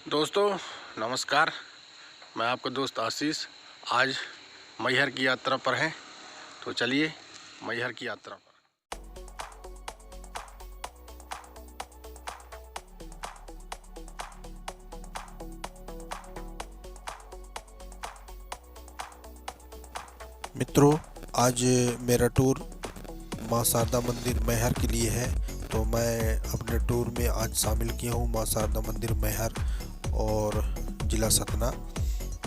दोस्तों नमस्कार, मैं आपका दोस्त आशीष आज मैहर की यात्रा पर हैं। तो चलिए मैहर की यात्रा पर। मित्रों, आज मेरा टूर माँ शारदा मंदिर मैहर के लिए है। तो मैं अपने टूर में आज शामिल किया हूँ माँ शारदा मंदिर मैहर और ज़िला सतना।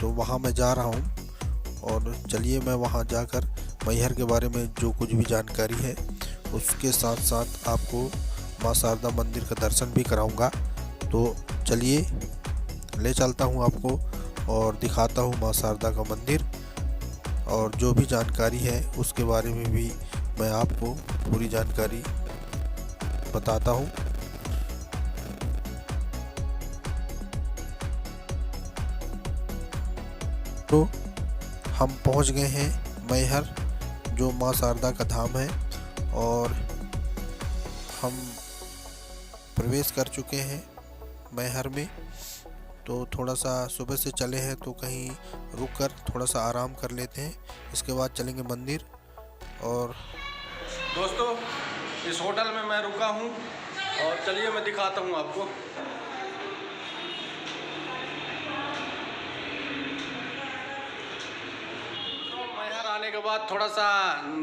तो वहाँ मैं जा रहा हूँ और चलिए मैं वहाँ जाकर मैहर के बारे में जो कुछ भी जानकारी है उसके साथ साथ आपको माँ शारदा मंदिर का दर्शन भी कराऊंगा। तो चलिए ले चलता हूँ आपको और दिखाता हूँ माँ शारदा का मंदिर, और जो भी जानकारी है उसके बारे में भी मैं आपको पूरी जानकारी बताता हूँ। तो हम पहुँच गए हैं मैहर, जो माँ शारदा का धाम है, और हम प्रवेश कर चुके हैं मैहर में। तो थोड़ा सा सुबह से चले हैं तो कहीं रुक कर थोड़ा सा आराम कर लेते हैं, इसके बाद चलेंगे मंदिर। और दोस्तों इस होटल में मैं रुका हूँ और चलिए मैं दिखाता हूँ आपको। तो मैहर आने के बाद थोड़ा सा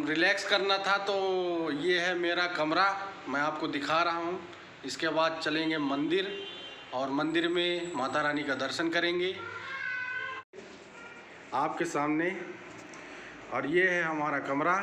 रिलैक्स करना था, तो ये है मेरा कमरा, मैं आपको दिखा रहा हूँ। इसके बाद चलेंगे मंदिर और मंदिर में माता रानी का दर्शन करेंगे आपके सामने। और ये है हमारा कमरा।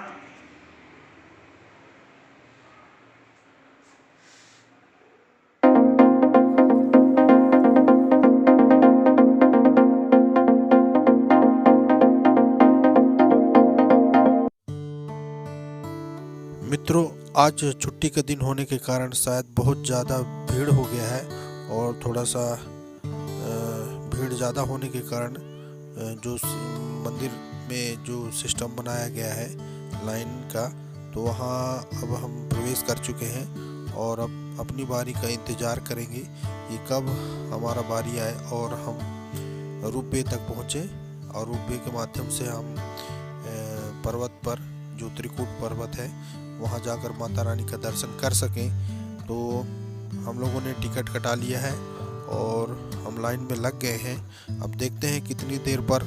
मित्रों, आज छुट्टी का दिन होने के कारण शायद बहुत ज़्यादा भीड़ हो गया है, और थोड़ा सा भीड़ ज़्यादा होने के कारण जो मंदिर में जो सिस्टम बनाया गया है लाइन का, तो वहाँ अब हम प्रवेश कर चुके हैं और अब अपनी बारी का इंतज़ार करेंगे कि कब हमारा बारी आए और हम रोपवे तक पहुँचे, और रोपवे के माध्यम से हम पर्वत पर जो त्रिकूट पर्वत है वहाँ जाकर माता रानी का दर्शन कर सकें। तो हम लोगों ने टिकट कटा लिया है और हम लाइन में लग गए हैं। अब देखते हैं कितनी देर पर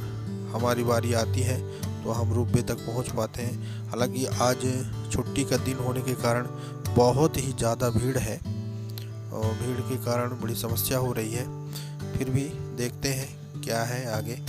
हमारी बारी आती है तो हम रोपवे तक पहुंच पाते हैं। हालांकि आज छुट्टी का दिन होने के कारण बहुत ही ज़्यादा भीड़ है और भीड़ के कारण बड़ी समस्या हो रही है। फिर भी देखते हैं क्या है आगे।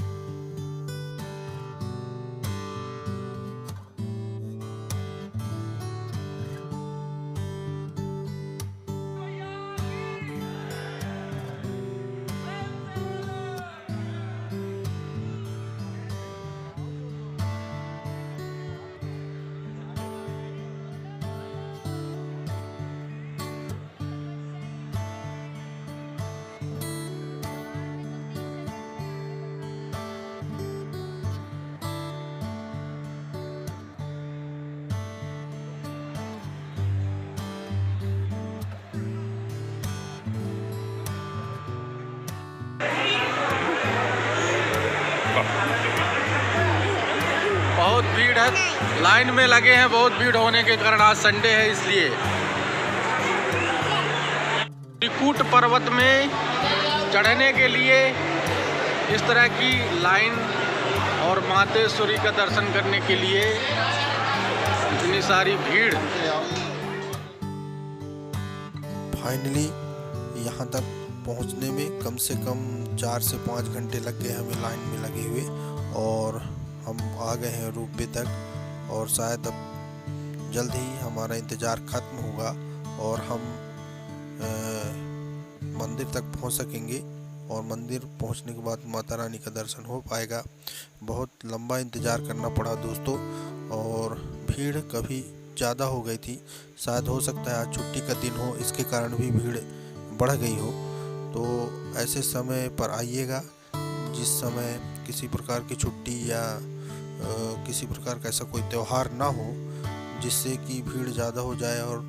बहुत भीड़ है, लाइन में लगे हैं। बहुत भीड़ होने के कारण आज संडे है, इसलिए त्रिकूट पर्वत में चढ़ने के लिए इस तरह की लाइन, और मातेश्वरी का दर्शन करने के लिए इतनी सारी भीड़। फाइनली यहाँ तक पहुँचने में कम से कम 4 से 5 घंटे लग गए हमें लाइन में लगे हुए, और हम आ गए हैं रोपवे तक। और शायद अब जल्द ही हमारा इंतज़ार ख़त्म होगा और हम मंदिर तक पहुंच सकेंगे, और मंदिर पहुंचने के बाद माता रानी का दर्शन हो पाएगा। बहुत लंबा इंतज़ार करना पड़ा दोस्तों, और भीड़ कभी ज़्यादा हो गई थी। शायद हो सकता है आज छुट्टी का दिन हो, इसके कारण भी भीड़ बढ़ गई हो। तो ऐसे समय पर आइएगा जिस समय किसी प्रकार की छुट्टी या किसी प्रकार का ऐसा कोई त्यौहार ना हो जिससे कि भीड़ ज़्यादा हो जाए और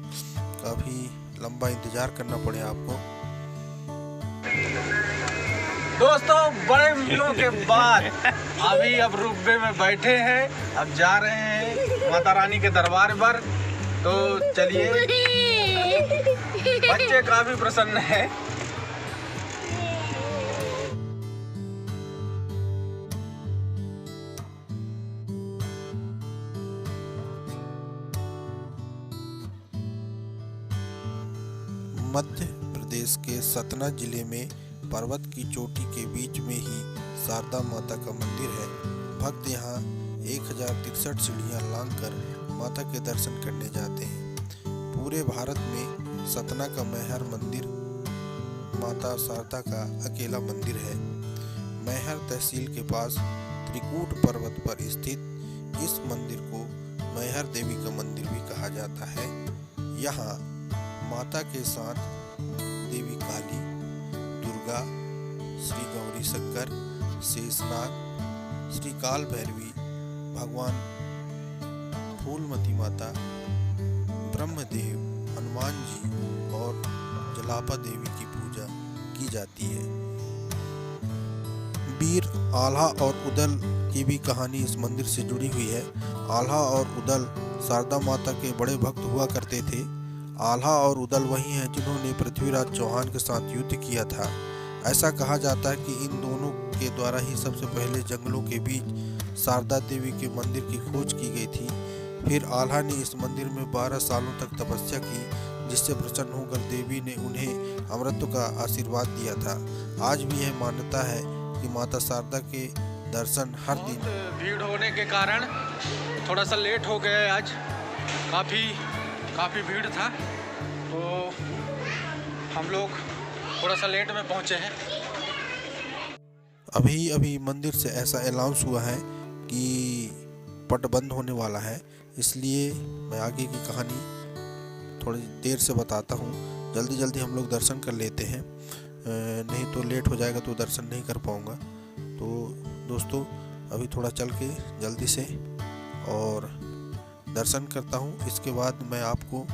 काफ़ी लंबा इंतज़ार करना पड़े आपको। दोस्तों बड़े मिलों के बाद अभी अब रुकबे में बैठे हैं, अब जा रहे हैं माता रानी के दरबार पर। तो चलिए, बच्चे काफी प्रसन्न हैं। मध्य प्रदेश के सतना जिले में पर्वत की चोटी के बीच में ही शारदा माता का मंदिर है। भक्त यहाँ 1063 सीढ़ियाँ लांघकर माता के दर्शन करने जाते हैं। पूरे भारत में सतना का मैहर मंदिर माता शारदा का अकेला मंदिर है। मैहर तहसील के पास त्रिकूट पर्वत पर स्थित इस मंदिर को मैहर देवी का मंदिर भी कहा जाता है। यहाँ माता के साथ देवी काली, दुर्गा, श्री गौरी शंकर, शेषनाग, श्री काल भैरवी, भगवान फूलमती माता, ब्रह्मदेव, हनुमान जी और जलापा देवी की पूजा की जाती है। वीर आल्हा और उदल की भी कहानी इस मंदिर से जुड़ी हुई है। आल्हा और उदल शारदा माता के बड़े भक्त हुआ करते थे। आल्हा और उदल वही हैं जिन्होंने पृथ्वीराज चौहान के साथ युद्ध किया था। ऐसा कहा जाता है कि इन दोनों के द्वारा ही सबसे पहले जंगलों के बीच शारदा देवी के मंदिर की खोज की गई थी। फिर आल्हा ने इस मंदिर में 12 सालों तक तपस्या की, जिससे प्रसन्न होकर देवी ने उन्हें अमृत का आशीर्वाद दिया था। आज भी यह मान्यता है कि माता शारदा के दर्शन हर दिन। भीड़ होने के कारण थोड़ा सा लेट हो गया आज, काफ़ी भीड़ था, तो हम लोग थोड़ा सा लेट में पहुंचे हैं। अभी मंदिर से ऐसा अनाउंस हुआ है कि पट बंद होने वाला है, इसलिए मैं आगे की कहानी थोड़ी देर से बताता हूँ। जल्दी हम लोग दर्शन कर लेते हैं, नहीं तो लेट हो जाएगा तो दर्शन नहीं कर पाऊँगा। तो दोस्तों अभी थोड़ा चल के जल्दी से और दर्शन करता हूँ। इसके बाद मैं आपको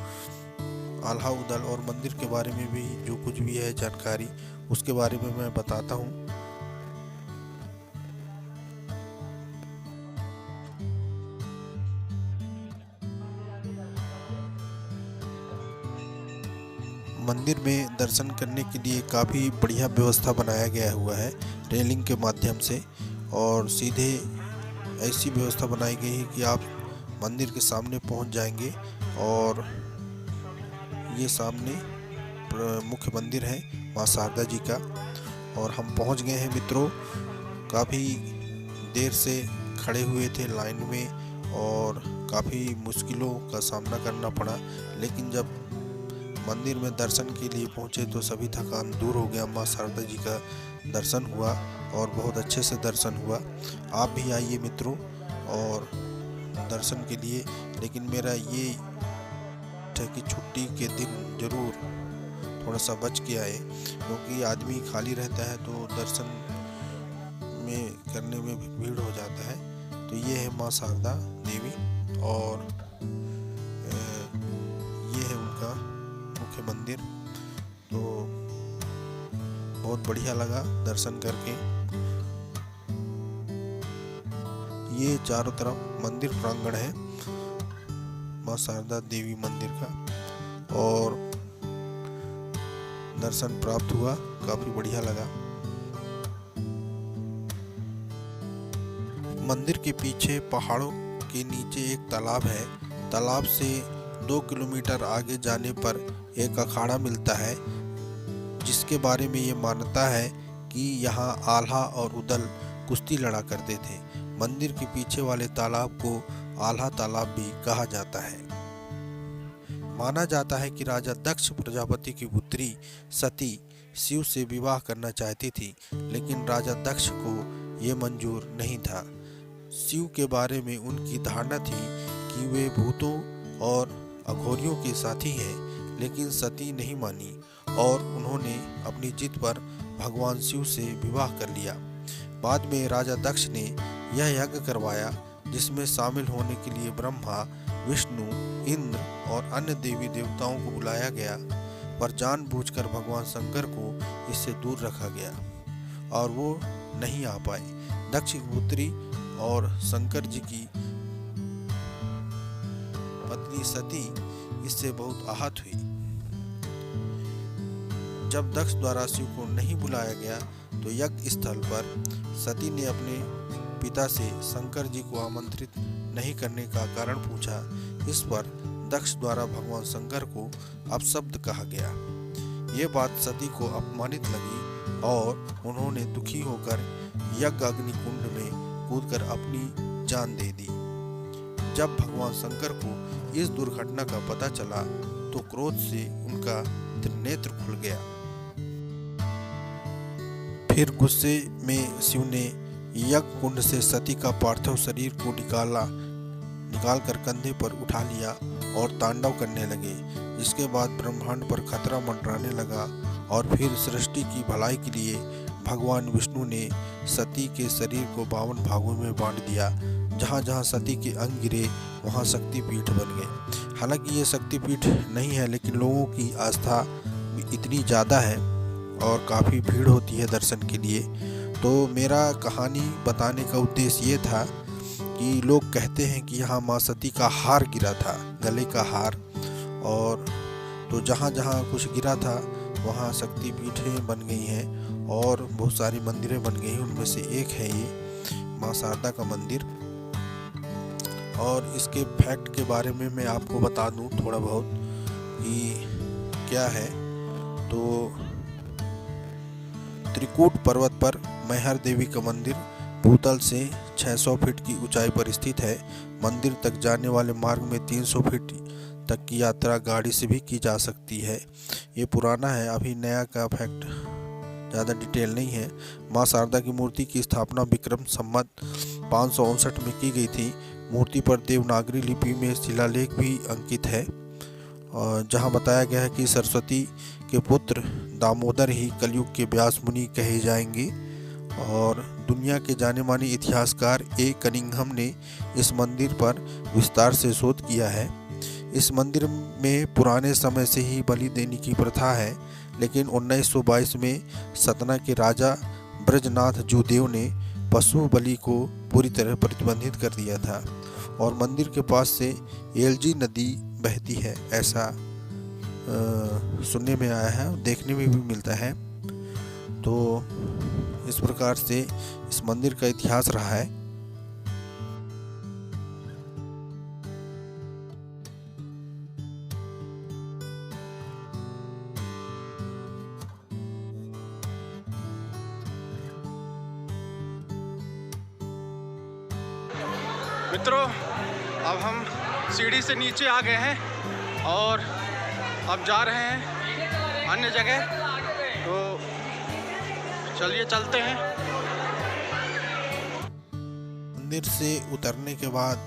आल्हा उदल और मंदिर के बारे में भी जो कुछ भी है जानकारी उसके बारे में मैं बताता हूँ। मंदिर में दर्शन करने के लिए काफ़ी बढ़िया व्यवस्था बनाया गया हुआ है रेलिंग के माध्यम से, और सीधे ऐसी व्यवस्था बनाई गई है कि आप मंदिर के सामने पहुंच जाएंगे और ये सामने मुख्य मंदिर है मां शारदा जी का। और हम पहुंच गए हैं मित्रों। काफ़ी देर से खड़े हुए थे लाइन में और काफ़ी मुश्किलों का सामना करना पड़ा, लेकिन जब मंदिर में दर्शन के लिए पहुंचे तो सभी थकान दूर हो गया। मां शारदा जी का दर्शन हुआ और बहुत अच्छे से दर्शन हुआ। आप भी आइए मित्रों और दर्शन के लिए। लेकिन मेरा ये है कि छुट्टी के दिन ज़रूर थोड़ा सा बच के आए, क्योंकि आदमी खाली रहता है तो दर्शन में करने में भी भीड़ हो जाता है। तो ये है मां शारदा देवी और ये है उनका मुख्य मंदिर। तो बहुत बढ़िया लगा दर्शन करके। ये चारों तरफ मंदिर प्रांगण है मां शारदा देवी मंदिर का, और दर्शन प्राप्त हुआ, काफी बढ़िया लगा। मंदिर के पीछे पहाड़ों के नीचे एक तालाब है। तालाब से 2 किलोमीटर आगे जाने पर एक अखाड़ा मिलता है, जिसके बारे में ये मान्यता है कि यहाँ आल्हा और उदल कुश्ती लड़ा करते थे। मंदिर के पीछे वाले तालाब को आल्हा तालाब भी कहा जाता है। माना जाता है कि राजा दक्ष प्रजापति की पुत्री सती शिव से विवाह करना चाहती थी, लेकिन राजा दक्ष को ये मंजूर नहीं था। शिव के बारे में उनकी धारणा थी कि वे भूतों और अघोरियों के साथी हैं, लेकिन सती नहीं मानी और उन्होंने अपनी जिद पर भगवान शिव से विवाह कर लिया। बाद में राजा दक्ष ने यह यज्ञ करवाया, जिसमें शामिल होने के लिए ब्रह्मा, विष्णु, इंद्र और अन्य देवी देवताओं को बुलाया गया, पर जानबूझकर भगवान शंकर को इससे दूर रखा गया। और वो नहीं आ पाए। दक्ष उतरी और शंकर जी की पत्नी सती इससे बहुत आहत हुई। जब दक्ष द्वारा शिव को नहीं बुलाया गया तो यज्ञ स्थल पर सती ने अपने पिता से शंकर जी को आमंत्रित नहीं करने का कारण पूछा। इस पर दक्ष द्वारा भगवान शंकर को अपशब्द कहा गया। ये बात सती को अपमानित लगी और उन्होंने दुखी होकर यज्ञ अग्नि कुंड में कूदकर अपनी जान दे दी। जब भगवान शंकर को इस दुर्घटना का पता चला तो क्रोध से उनका त्रिनेत्र खुल गया। फिर गुस्से में शिव ने यज्ञ कुंड से सती का पार्थिव शरीर को निकालकर कंधे पर उठा लिया और तांडव करने लगे, जिसके बाद ब्रह्मांड पर खतरा मंडराने लगा। और फिर सृष्टि की भलाई के लिए भगवान विष्णु ने सती के शरीर को 52 भागों में बांट दिया। जहाँ जहाँ सती के अंग गिरे वहाँ शक्तिपीठ बन गए। हालांकि ये शक्तिपीठ नहीं है, लेकिन लोगों की आस्था इतनी ज़्यादा है और काफ़ी भीड़ होती है दर्शन के लिए। तो मेरा कहानी बताने का उद्देश्य ये था कि लोग कहते हैं कि यहाँ माँ सती का हार गिरा था, गले का हार, और तो जहाँ जहाँ कुछ गिरा था वहाँ शक्तिपीठें बन गई हैं और बहुत सारी मंदिरें बन गई हैं। उनमें से एक है ये माँ शारदा का मंदिर। और इसके फैक्ट के बारे में मैं आपको बता दूं थोड़ा बहुत कि क्या है। तो त्रिकूट पर्वत पर मैहर देवी का मंदिर भूतल से 600 फीट की ऊंचाई पर स्थित है। मंदिर तक जाने वाले मार्ग में 300 फीट तक की यात्रा गाड़ी से भी की जा सकती है। ये पुराना है, अभी नया का फैक्ट ज़्यादा डिटेल नहीं है। माँ शारदा की मूर्ति की स्थापना विक्रम संवत 559 में की गई थी। मूर्ति पर देवनागरी लिपि में शिलालेख भी अंकित है, जहाँ बताया गया है कि सरस्वती के पुत्र दामोदर ही कलयुग के व्यास मुनि कहे जाएंगे। और दुनिया के जाने माने इतिहासकार ए कनिंघम ने इस मंदिर पर विस्तार से शोध किया है। इस मंदिर में पुराने समय से ही बलि देने की प्रथा है, लेकिन 1922 में सतना के राजा ब्रजनाथ जूदेव ने पशु बलि को पूरी तरह प्रतिबंधित कर दिया था। और मंदिर के पास से एलजी नदी बहती है, ऐसा सुनने में आया है, देखने में भी मिलता है। तो इस प्रकार से इस मंदिर का इतिहास रहा है। मित्रों, अब हम सीढ़ी से नीचे आ गए हैं और अब जा रहे हैं अन्य जगह। तो चलिए चलते हैं। मंदिर से उतरने के बाद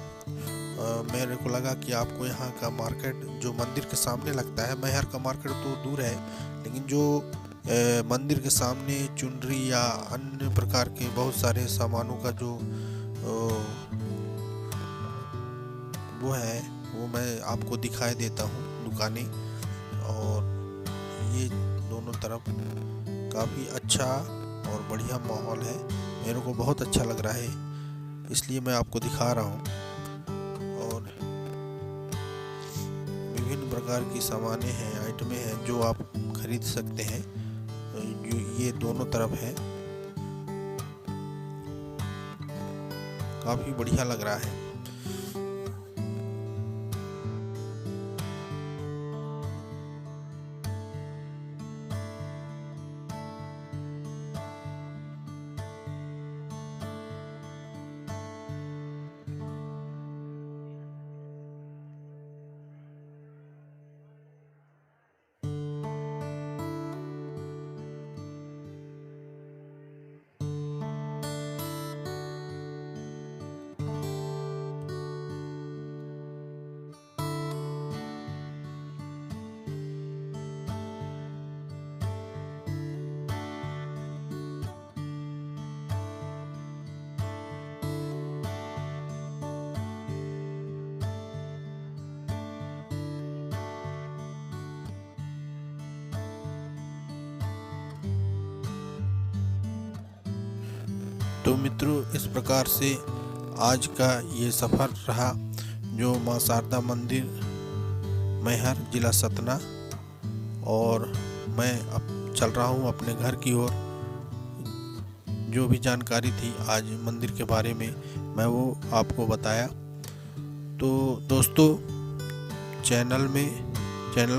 मेरे को लगा कि आपको यहाँ का मार्केट जो मंदिर के सामने लगता है, मैहर का मार्केट तो दूर है, लेकिन जो मंदिर के सामने चुनरी या अन्य प्रकार के बहुत सारे सामानों का जो वो है वो मैं आपको दिखाई देता हूँ दुकानें। और ये दोनों तरफ काफ़ी अच्छा और बढ़िया माहौल है, मेरे को बहुत अच्छा लग रहा है, इसलिए मैं आपको दिखा रहा हूँ। और विभिन्न प्रकार की सामानें हैं, आइटमें हैं जो आप खरीद सकते हैं। ये दोनों तरफ है, काफ़ी बढ़िया लग रहा है। तो मित्रों, इस प्रकार से आज का ये सफ़र रहा जो माँ शारदा मंदिर मैहर जिला सतना, और मैं अब चल रहा हूँ अपने घर की ओर। जो भी जानकारी थी आज मंदिर के बारे में मैं वो आपको बताया। तो दोस्तों, चैनल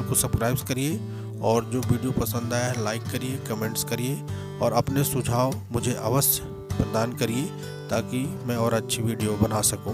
को सब्सक्राइब करिए और जो वीडियो पसंद आया है लाइक करिए, कमेंट्स करिए और अपने सुझाव मुझे अवश्य प्रदान करिए ताकि मैं और अच्छी वीडियो बना सकूं।